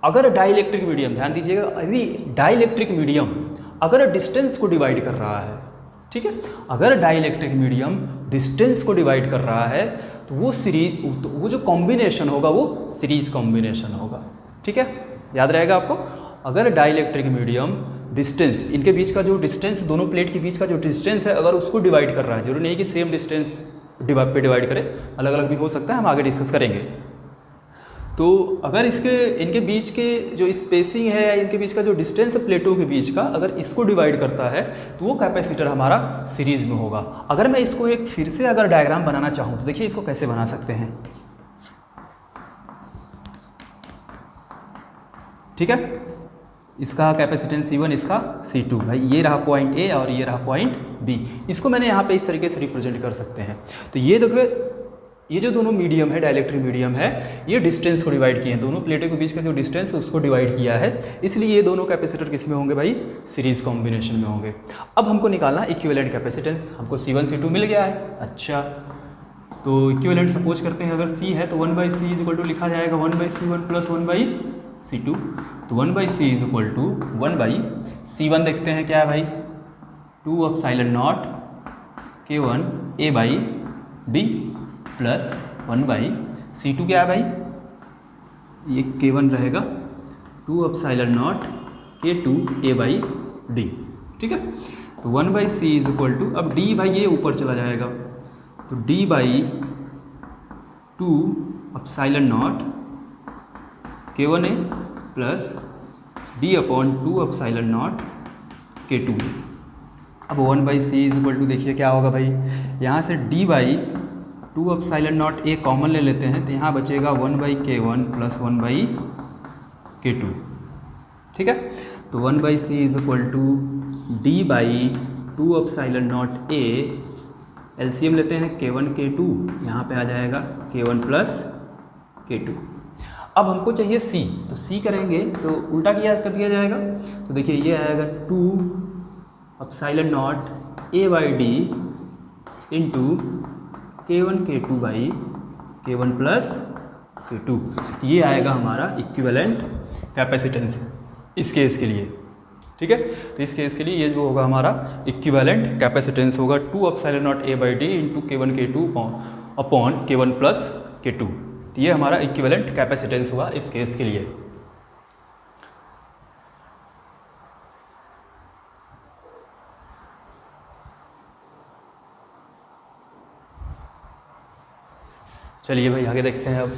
अगर डाइलेक्ट्रिक मीडियम, ध्यान दीजिएगा, अभी डाइलेक्ट्रिक मीडियम अगर डिस्टेंस को डिवाइड कर रहा है, ठीक है, अगर डाइलेक्ट्रिक मीडियम डिस्टेंस को डिवाइड कर रहा है तो वो जो कॉम्बिनेशन होगा वो सीरीज कॉम्बिनेशन होगा। ठीक है, याद रहेगा आपको, अगर डाइलेक्ट्रिक मीडियम डिस्टेंस, इनके बीच का जो डिस्टेंस, दोनों प्लेट के बीच का जो डिस्टेंस है, अगर उसको डिवाइड कर रहा है, जरूरी नहीं कि सेम डिस्टेंस डिवाइड करें, अलग अलग भी हो सकता है, हम आगे डिस्कस करेंगे। तो अगर इनके बीच के जो स्पेसिंग है या इनके बीच का जो डिस्टेंस है प्लेटों के बीच का, अगर इसको डिवाइड करता है तो वो कैपेसिटर हमारा सीरीज में होगा। अगर मैं इसको एक फिर से अगर डायग्राम बनाना चाहूँ तो देखिए इसको कैसे बना सकते हैं, ठीक है। इसका कैपेसिटेंस C1, इसका C2, भाई ये रहा पॉइंट A और ये रहा पॉइंट B। इसको मैंने यहाँ पे इस तरीके से रिप्रेजेंट कर सकते हैं। तो ये देखो, ये जो दोनों मीडियम है, डाइलेक्ट्रिक मीडियम है, ये डिस्टेंस को डिवाइड किए हैं, दोनों प्लेटों के बीच का जो डिस्टेंस है उसको डिवाइड किया है, इसलिए ये दोनों कैपेसिटर किस में होंगे भाई, सीरीज कॉम्बिनेशन में होंगे। अब हमको निकालना इक्विवेलेंट कैपेसिटेंस, हमको C1 C2 मिल गया है। अच्छा, तो इक्विवेलेंट सपोज करते हैं अगर C है तो 1/C इज इक्वल टू लिखा जाएगा 1/C1 प्लस 1/C2। तो 1/C is equal to 1/C1 देखते हैं क्या है भाई, 2 epsilon naught K1 A/D plus 1/C2 क्या है भाई, ये K1 रहेगा 2 एप्सिलॉन नॉट K2 A/D, ठीक है। तो 1/C इज इक्वल टू, अब D भाई ये ऊपर चला जाएगा, तो D/2 epsilon naught K1A plus D/2 epsilon naught K2। अब 1/C इज इक्वल टू देखिए क्या होगा भाई, यहाँ से D/2 epsilon naught A common ले लेते हैं तो यहाँ बचेगा 1/K1 प्लस 1/K2, ठीक है। तो 1/C is equal to D/2 epsilon naught A, LCM लेते हैं K1 K2, यहाँ पे आ जाएगा K1 प्लस K2। अब हमको चाहिए C, तो C करेंगे तो उल्टा कर दिया जाएगा, तो देखिए ये आएगा 2 epsilon naught A/D into K1 K2 by K1 plus K2। ये आएगा हमारा इक्विवेलेंट कैपेसिटेंस इस केस के लिए, ठीक है। तो इस केस के लिए ये जो होगा हमारा इक्विवेलेंट कैपेसिटेंस होगा 2 epsilon naught A/D into K1 K2 upon K1 plus K2। तो ये हमारा इक्विवेलेंट कैपेसिटेंस हुआ इस केस के लिए। चलिए भाई आगे देखते हैं अब।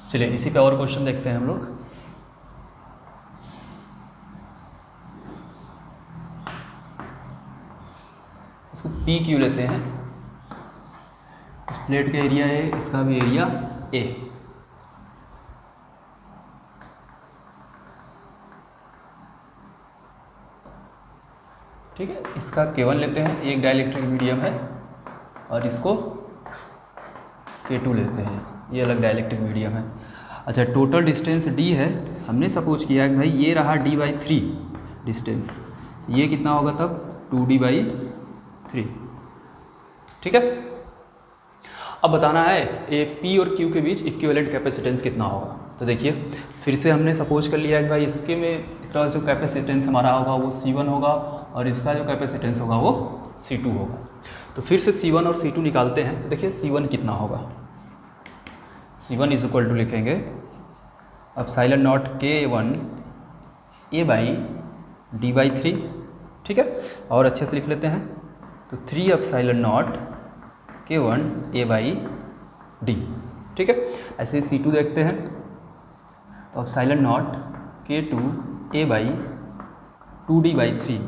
चलिए इसी पे और क्वेश्चन देखते हैं हम लोग। इसको PQ लेते हैं, प्लेट का एरिया है, इसका भी एरिया A। ठीक है, इसका K1 लेते हैं, एक डाइलेक्ट्रिक मीडियम है, और इसको K2 लेते हैं, ये अलग डाइलेक्ट्रिक मीडियम है। अच्छा, टोटल डिस्टेंस D है, हमने सपोज किया कि भाई ये रहा D/3 डिस्टेंस, ये कितना होगा तब 2D/3, ठीक है। अब बताना है ए P और Q के बीच इक्विवेलेंट कैपेसिटेंस कितना होगा। तो देखिए फिर से हमने सपोज कर लिया है कि भाई इसके में क्रॉस जो कैपेसिटेंस हमारा होगा वो C1 होगा और इसका जो कैपेसिटेंस होगा वो C2 होगा। तो फिर से C1 और C2 निकालते हैं। तो देखिए C1 कितना होगा, C1 इज इक्वल टू लिखेंगे एप्सिलॉन नॉट K1 A/D/3, ठीक है। और अच्छे से लिख लेते हैं, तो 3 एप्सिलॉन नॉट K1 A/D, ठीक है। ऐसे ही C2 देखते हैं, तो एप्सिलॉन नॉट K2 A/2D/3,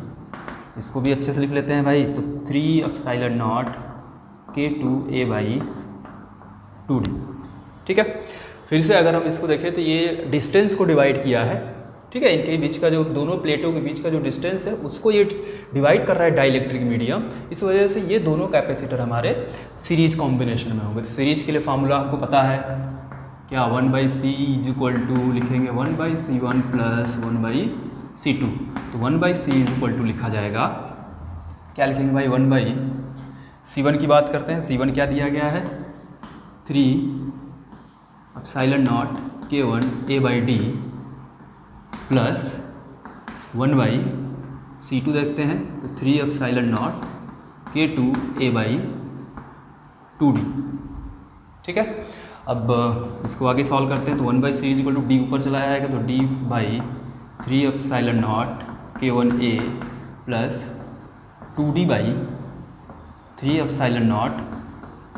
इसको भी अच्छे से लिख लेते हैं भाई, तो 3 एप्सिलॉन नॉट K2 A/2D, ठीक है। फिर से अगर हम इसको देखें तो ये डिस्टेंस को डिवाइड किया है, ठीक है। इनके बीच का जो दोनों प्लेटों के बीच का जो डिस्टेंस है उसको ये डिवाइड कर रहा है डाइलेक्ट्रिक मीडियम, इस वजह से ये दोनों कैपेसिटर हमारे सीरीज कॉम्बिनेशन में होंगे। तो सीरीज के लिए फार्मूला आपको पता है क्या, 1/C इज इक्वल टू लिखेंगे 1/C1 प्लस 1/C2। तो 1/C इज इक्वल टू लिखा जाएगा, क्या लिखेंगे भाई, 1/C1 की बात करते हैं। C1 क्या दिया गया है, 3 epsilon naught K1 A/D plus 1/C2 देखते हैं, तो 3 epsilon naught K2 A/2 2D। ठीक है, अब इसको आगे सॉल्व करते हैं। तो 1/c is equal to D ऊपर चला आएगा, तो d/3 epsilon naught k1a plus 2d/3 epsilon not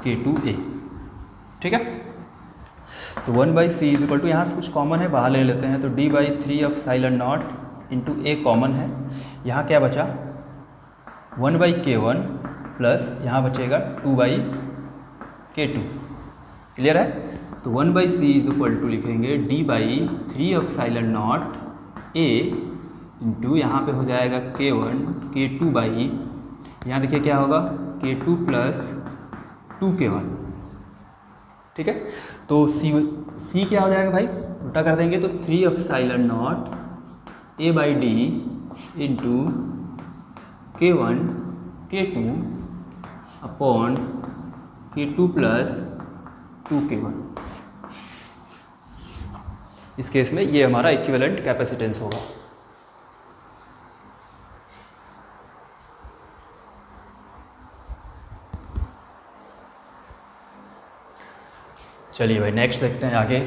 k2a। ठीक है, तो 1/c इज इक्वल टू, यहाँ से कुछ कॉमन है बाहर ले लेते हैं, तो d/3 epsilon naught into a common है, यहाँ क्या बचा 1/k1 प्लस यहाँ बचेगा 2/k2। क्लियर है, तो 1/c इज इक्वल टू लिखेंगे d/3 epsilon naught a into यहाँ पे हो जाएगा k1 k2 बाई, यहाँ देखिए क्या होगा k2 प्लस 2k1। ठीक है, तो c क्या हो जाएगा भाई, उल्टा कर देंगे तो 3 epsilon naught a/d into k1 k2 upon k2 plus 2k1। इस केस में ये हमारा इक्विवेलेंट कैपेसिटेंस होगा। चलिए भाई नेक्स्ट देखते हैं आगे।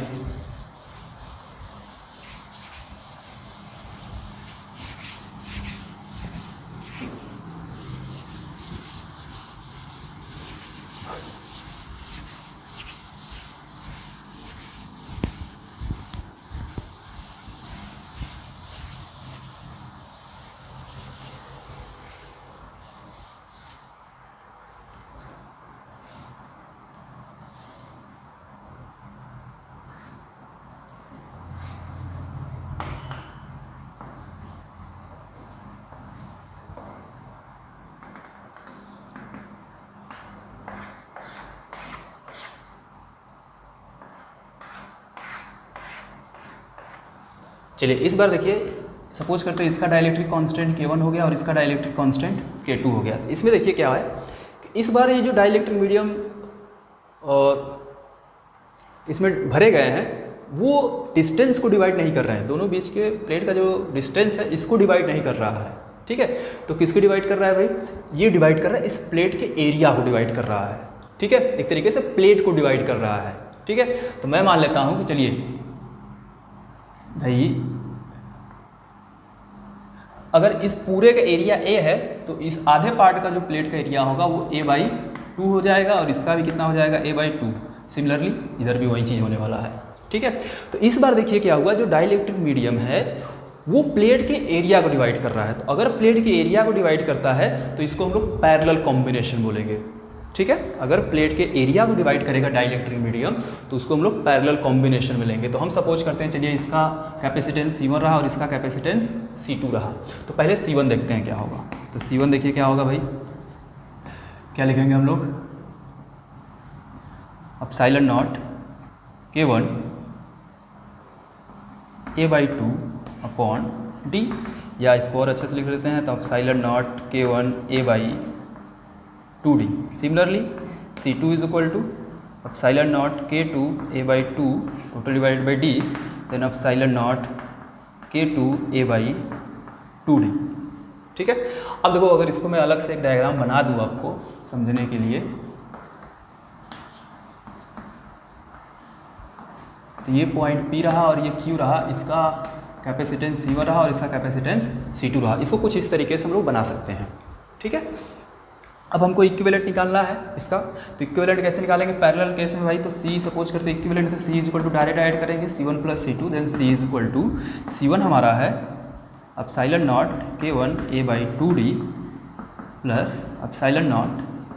चलिए इस बार देखिए, सपोज करते हैं इसका डाइलेक्ट्रिक कांस्टेंट k1 हो गया और इसका डाइलेक्ट्रिक कांस्टेंट k2 हो गया। इसमें देखिए क्या है कि इस बार ये जो डाइलेक्ट्रिक मीडियम इसमें भरे गए हैं वो डिस्टेंस को डिवाइड नहीं कर रहे हैं, दोनों बीच के प्लेट का जो डिस्टेंस है इसको डिवाइड नहीं कर रहा है। ठीक है, तो किसको डिवाइड कर रहा है भाई, ये डिवाइड कर रहा है इस प्लेट के एरिया को डिवाइड कर रहा है। ठीक है, एक तरीके से प्लेट को डिवाइड कर रहा है। ठीक है, तो मैं मान लेता हूँ कि चलिए भाई अगर इस पूरे का एरिया a है तो इस आधे पार्ट का जो प्लेट का एरिया होगा वो a/2 हो जाएगा और इसका भी कितना हो जाएगा a/2। सिमिलरली इधर भी वही चीज़ होने वाला है। ठीक है, तो इस बार देखिए क्या हुआ, जो डाइलेक्ट्रिक मीडियम है वो प्लेट के एरिया को डिवाइड कर रहा है। तो अगर प्लेट के एरिया को डिवाइड करता है तो इसको हम लोग पैरेलल कॉम्बिनेशन बोलेंगे। ठीक है, अगर प्लेट के एरिया को डिवाइड करेगा डाइलेक्ट्रिक मीडियम तो उसको हम लोग पैरेलल कॉम्बिनेशन में लेंगे। तो हम सपोज करते हैं चलिए इसका कैपेसिटेंस C1 रहा और इसका कैपेसिटेंस C2 रहा। तो पहले C1 देखते हैं क्या होगा। तो C1 देखिए क्या होगा भाई, क्या लिखेंगे हम लोग, epsilon naught k1 a/2 upon d, या इसको और अच्छे से लिख लेते हैं तो epsilon naught k1 a/2d। Similarly C2 is equal to epsilon naught k2 a/2 total divided by d, then epsilon naught k2 a/2d। ठीक है, अब देखो अगर इसको मैं अलग से एक डायग्राम बना दूँ आपको समझने के लिए, तो ये पॉइंट P रहा और ये Q रहा, इसका कैपेसिटेंस C1 रहा और इसका कैपेसिटेंस C2 रहा। इसको कुछ इस तरीके से हम लोग बना सकते हैं। ठीक है, अब हमको इक्विवेलेंट निकालना है इसका। तो इक्विवेलेंट कैसे निकालेंगे, पैरेलल केस में भाई, तो C सपोज करते हैं इक्विवेलेंट, तो C is equal to direct add करेंगे C1 plus C2, then C is equal to C1 हमारा है epsilon naught k1 a/2d plus epsilon naught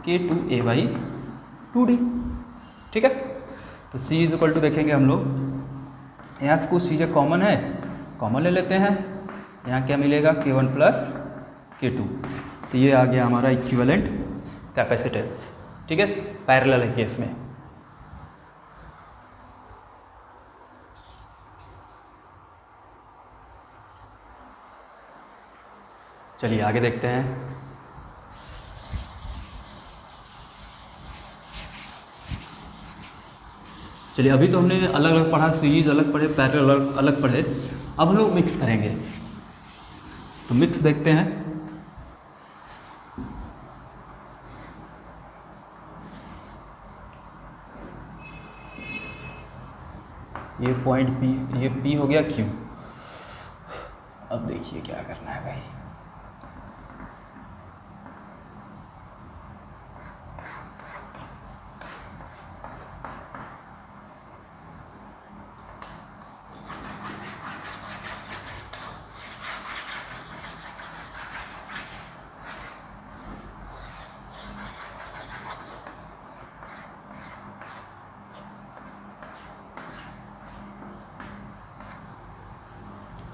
k2 a/2d। ठीक है, तो C इज इक्वल टू देखेंगे हम लोग, यहाँ से कुछ चीज़ें कॉमन है, कॉमन ले लेते हैं, यहाँ क्या मिलेगा k1 प्लस k2। तो ये आ गया हमारा इक्विवेलेंट कैपेसिटेंस। ठीक है, पैरेलल केस में। चलिए आगे देखते हैं। चलिए अभी तो हमने अलग अलग पढ़ा, सीरीज अलग पढ़े, पैरेलल अलग अलग पढ़े, अब हम लोग मिक्स करेंगे। तो मिक्स देखते हैं। ये पॉइंट P, ये P हो गया Q। अब देखिए क्या करना है भाई।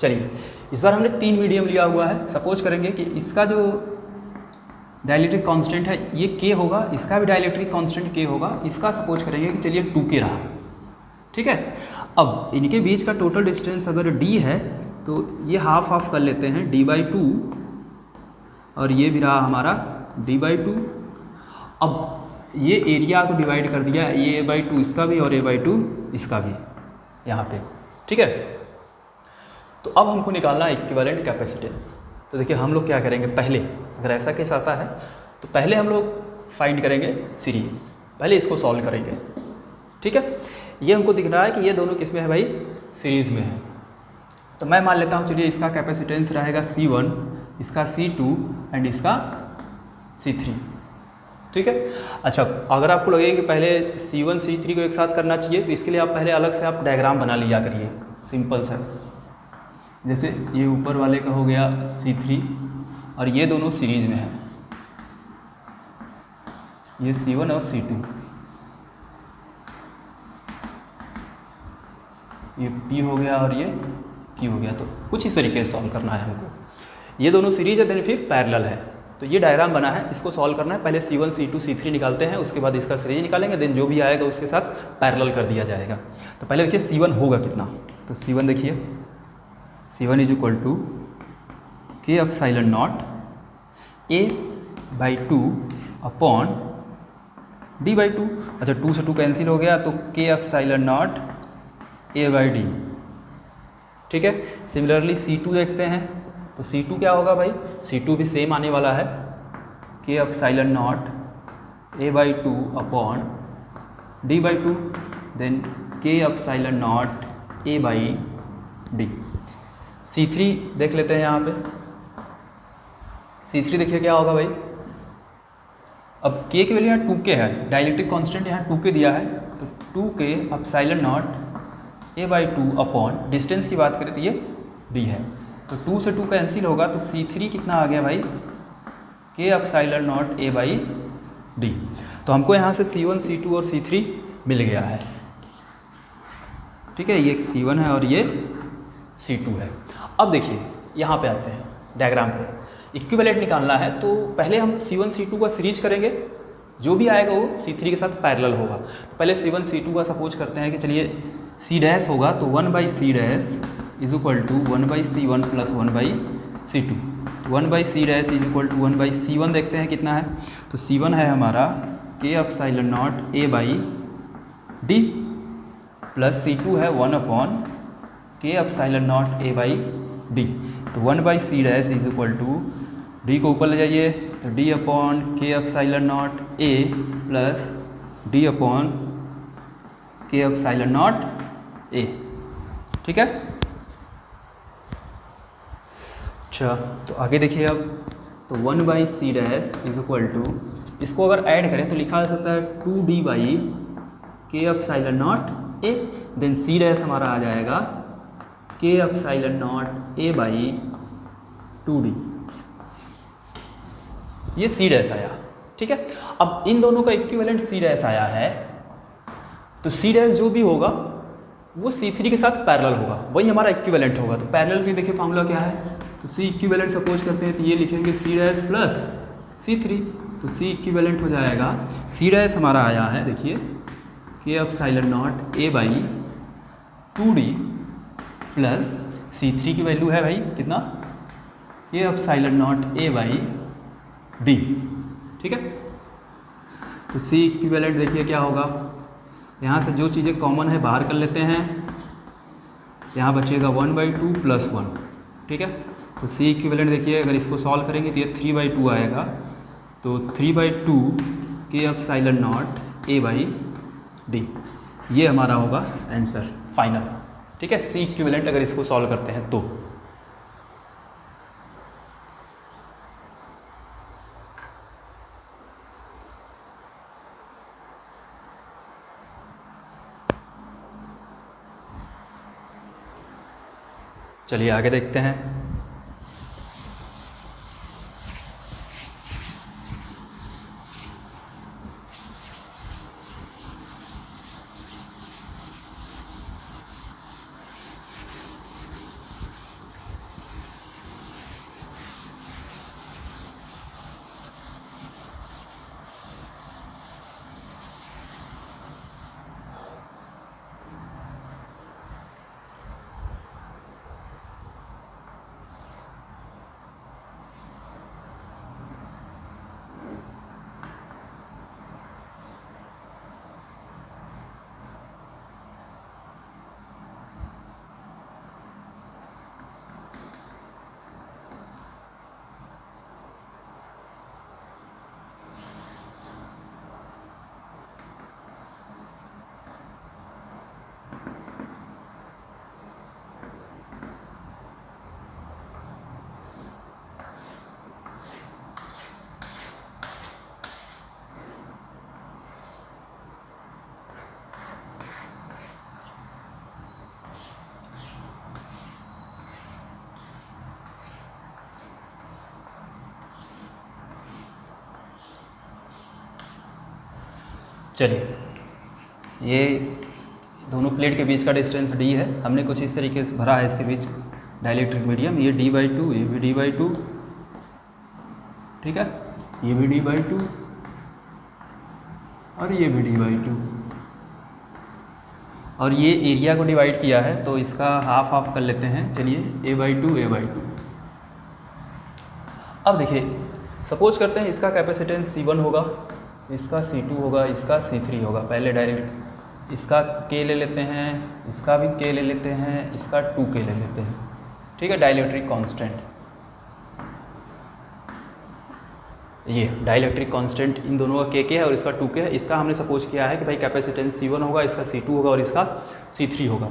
चलिए इस बार हमने 3 मीडियम लिया हुआ है। सपोज करेंगे कि इसका जो डाइलेक्ट्रिक कांस्टेंट है ये K होगा, इसका भी डाइलेक्ट्रिक कांस्टेंट K होगा। इसका सपोज करेंगे कि चलिए 2K रहा, ठीक है। अब इनके बीच का टोटल डिस्टेंस अगर D है तो ये हाफ हाफ कर लेते हैं, D/2, और ये भी रहा हमारा D/2। अब ये एरिया को डिवाइड कर दिया, ये A/2 इसका भी और A/2 इसका भी यहाँ पे, ठीक है। तो अब हमको निकालना है इक्विवेलेंट कैपेसिटेंस। तो देखिए हम लोग क्या करेंगे, पहले अगर ऐसा केस आता है तो पहले हम लोग फाइंड करेंगे सीरीज़, पहले इसको सॉल्व करेंगे, ठीक है। ये हमको दिख रहा है कि ये दोनों किस में है भाई, सीरीज़ में है। तो मैं मान लेता हूँ चलिए इसका कैपेसिटेंस रहेगा C1, इसका C2 एंड इसका C3, ठीक है। अच्छा अगर आपको लगे कि पहले C1 C3 को एक साथ करना चाहिए तो इसके लिए आप पहले अलग से आप डायग्राम बना लिया करिए, सिंपल सा। जैसे ये ऊपर वाले का हो गया C3 और ये दोनों सीरीज में है, ये C1 और C2, ये P हो गया और ये Q हो गया। तो कुछ इस तरीके से सॉल्व करना है हमको। ये दोनों सीरीज है देन फिर पैरेलल है, तो ये डायग्राम बना है, इसको सॉल्व करना है। पहले C1 C2 C3 निकालते हैं, उसके बाद इसका सीरीज निकालेंगे, देन जो भी आएगा उसके साथ पैरेलल कर दिया जाएगा। तो पहले देखिए C1 होगा कितना, तो C1 देखिए C1 is equal to K epsilon naught A/2 upon D/2। अच्छा 2 से 2 कैंसिल हो गया तो K एप्सिलॉन नॉट A/D, ठीक है। सिमिलरली C2 देखते हैं, तो C2 क्या होगा भाई, C2 भी सेम आने वाला है, K epsilon naught A/2 upon D/2, then K epsilon naught A/D। C3 देख लेते हैं यहाँ पे, C3 देखिए क्या होगा भाई। अब K की वैल्यू यहाँ 2K है, डाइलेक्ट्रिक कांस्टेंट यहाँ 2K दिया है, तो 2K epsilon naught A/2 upon distance की बात करें तो ये D है, तो 2 से 2 कैंसिल होगा, तो C3 कितना आ गया भाई, K एप्सिलॉन नॉट A/D। तो हमको यहाँ से C1 C2 और C3 मिल गया है, ठीक है। ये C1 है और ये C2 है। अब देखिए यहाँ पे आते हैं डायग्राम पे, इक्विवेलेंट निकालना है तो पहले हम C1 C2 का सीरीज करेंगे, जो भी आएगा वो C3 के साथ पैरेलल होगा। तो पहले C1 C2 का सपोज करते हैं कि चलिए C डैश होगा, तो 1/C dash is equal to 1/C1 plus 1/C2। 1/C dash is equal to 1/C1 देखते हैं कितना है, तो C1 है हमारा K epsilon naught A/D plus C2 है 1 upon K epsilon naught A/D। तो 1/C dash is equal to D को ऊपर ले जाइए, तो D upon K epsilon naught A plus D upon K epsilon naught A, ठीक है। अच्छा तो आगे देखिए अब, तो 1/C dash is equal to, इसको अगर ऐड करें तो लिखा जा सकता है 2D/K epsilon naught A, then C dash हमारा आ जाएगा K एप्सिलॉन नॉट A/2D। ये C डैश आया, ठीक है। अब इन दोनों का इक्विवेलेंट C डैश आया है, तो C डैश जो भी होगा वो C3 के साथ पैरेलल होगा, वही हमारा इक्विवेलेंट होगा। तो पैरेलल की देखिए फार्मूला क्या है, तो C इक्विवेलेंट सपोज करते हैं तो ये लिखेंगे C डैश प्लस C3, तो C इक्विवेलेंट हो जाएगा, C डैश हमारा आया है देखिए K epsilon not A/2D plus C3 की वैल्यू है भाई कितना, K एप्सिलॉन नॉट A/D, ठीक है। तो C इक्विवेलेंट देखिए क्या होगा, यहाँ से जो चीज़ें कॉमन है बाहर कर लेते हैं, यहाँ बचेगा 1/2 प्लस 1, ठीक है। तो C इक्विवेलेंट देखिए अगर इसको सॉल्व करेंगे तो ये 3/2 आएगा, तो 3/2 K एप्सिलॉन नॉट A/D, ये हमारा होगा आंसर। फाइनल, ठीक है, सी इक्विवेलेंट अगर इसको सॉल्व करते हैं तो। चलिए आगे देखते हैं। चलिए, ये दोनों प्लेट के बीच का डिस्टेंस d है, हमने कुछ इस तरीके से भरा है इसके बीच डाइलेक्ट्रिक मीडियम, ये d/2, ये भी d/2, ठीक है, ये भी d/2 और ये भी d/2, और ये एरिया को डिवाइड किया है तो इसका हाफ हाफ कर लेते हैं। चलिए a/2 a/2। अब देखिए, सपोज करते हैं इसका कैपेसिटेंस C1 होगा, इसका C2 होगा, इसका C3 होगा। पहले डायरेक्ट इसका K ले लेते हैं, इसका भी K ले लेते हैं, इसका 2K ले लेते हैं, ठीक है, डाइलेक्ट्रिक कांस्टेंट। ये डाइलेक्ट्रिक कांस्टेंट इन दोनों का K है और इसका 2K है। इसका हमने सपोज किया है कि भाई कैपेसिटेंस C1 होगा, इसका C2 होगा और इसका C3 होगा।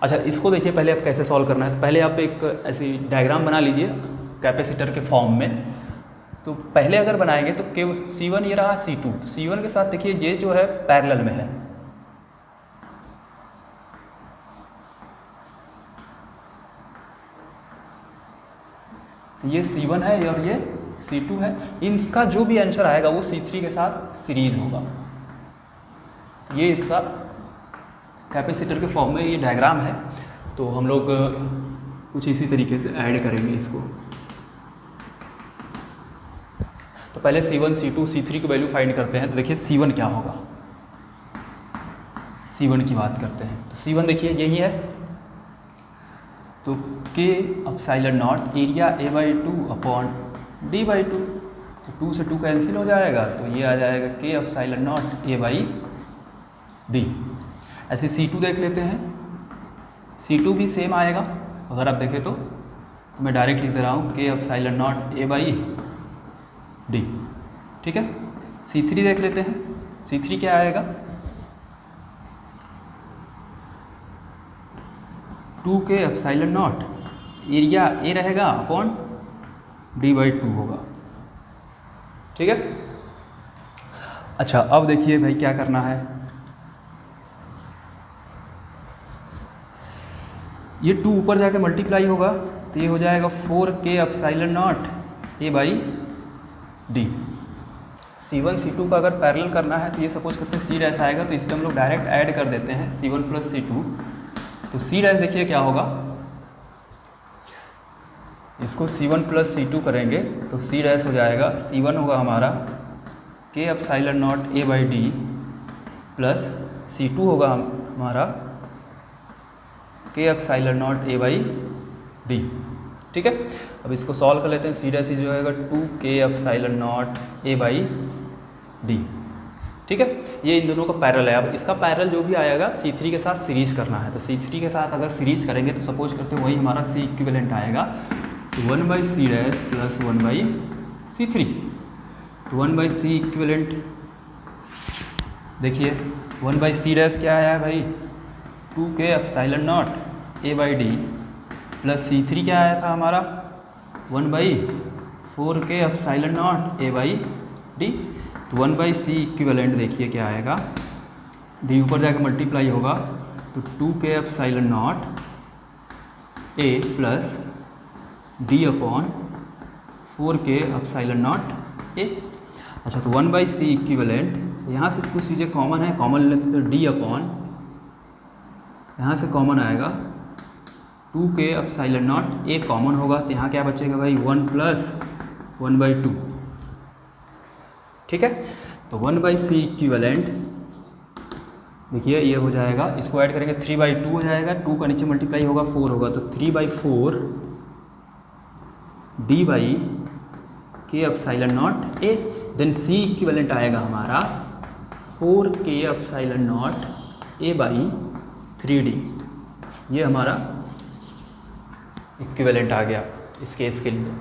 अच्छा, इसको देखिए पहले आप कैसे सॉल्व करना है। तो पहले आप एक ऐसी डायग्राम बना लीजिए कैपेसिटर के फॉर्म में। तो पहले अगर बनाएंगे तो केवल C1 ये रहा, C2, तो C1 के साथ देखिए ये जो है पैरेलल में है, ये C1 है और ये C2 है। इनका जो भी आंसर आएगा वो C3 के साथ सीरीज होगा। ये इसका कैपेसिटर के फॉर्म में ये डायग्राम है। तो हम लोग कुछ इसी तरीके से ऐड करेंगे इसको। तो पहले C1, C2, C3 की वैल्यू फाइंड करते हैं। तो देखिए C1 क्या होगा, C1 की बात करते हैं। तो C1 देखिए यही है, तो K epsilon not area A/2 upon D/2, तो 2 से 2 कैंसिल हो जाएगा, तो ये आ जाएगा K एप्सिलॉन नॉट A/D। ऐसे C2 देख लेते हैं, C2 भी सेम आएगा। अगर आप देखें तो मैं डायरेक्ट लिख दे रहा हूँ K एप्सिलॉन नॉट A/D, ठीक है। C3 देख लेते हैं, C3 क्या आएगा, 2K epsilon not area A रहेगा अपॉन D/2 होगा, ठीक है। अच्छा, अब देखिए भाई क्या करना है। ये 2 ऊपर जाके मल्टीप्लाई होगा तो ये हो जाएगा 4K epsilon naught A/D। C1 C2 का अगर पैरेलल करना है तो ये सपोज करते हैं C' आएगा, तो इसमें हम लोग डायरेक्ट ऐड कर देते हैं C1 प्लस C2। तो C' देखिए क्या होगा, इसको C1 प्लस C2 करेंगे तो C' हो जाएगा, C1 होगा हमारा K epsilon naught A/D plus C2 होगा हमारा K एप्सिलॉन नॉट A/D, ठीक है। अब इसको सॉल्व कर लेते हैं। C' जो आएगा 2K एप्सिलॉन नॉट A/D, ठीक है। ये इन दोनों का पैरेलल है। अब इसका पैरेलल जो भी आएगा C3 के साथ सीरीज करना है। तो C3 के साथ अगर सीरीज करेंगे तो सपोज करते हैं वही हमारा C इक्विवेलेंट आएगा, 1/C' प्लस 1/C3। तो 1/C इक्विवेलेंट देखिए 1/C' क्या आया है भाई, 2k epsilon naught A by D plus C3 क्या आया था हमारा 1/4k epsilon naught A by D. तो 1/c इक्विवेलेंट देखिए क्या आएगा, डी ऊपर जाकर मल्टीप्लाई होगा तो 2k एप्सिलॉन नॉट ए plus D upon 4k epsilon naught ए। अच्छा तो 1/c इक्विवेलेंट, यहाँ से कुछ चीज़ें कॉमन है, कॉमन लेते तो डी अपॉन, यहाँ से कॉमन आएगा 2k एप्सिलॉन नॉट ए कॉमन होगा तो यहाँ क्या बचेगा भाई 1 प्लस 1/2। ठीक है, तो 1/c इक्विवेलेंट देखिए ये हो जाएगा, इसको ऐड करेंगे 3/2 हो जाएगा, 2 का नीचे मल्टीप्लाई होगा 4 होगा तो 3/4 D by K epsilon naught A. Then C equivalent आएगा हमारा 4k epsilon naught A by 3d। ये हमारा इक्विवेलेंट आ गया इस केस के लिए।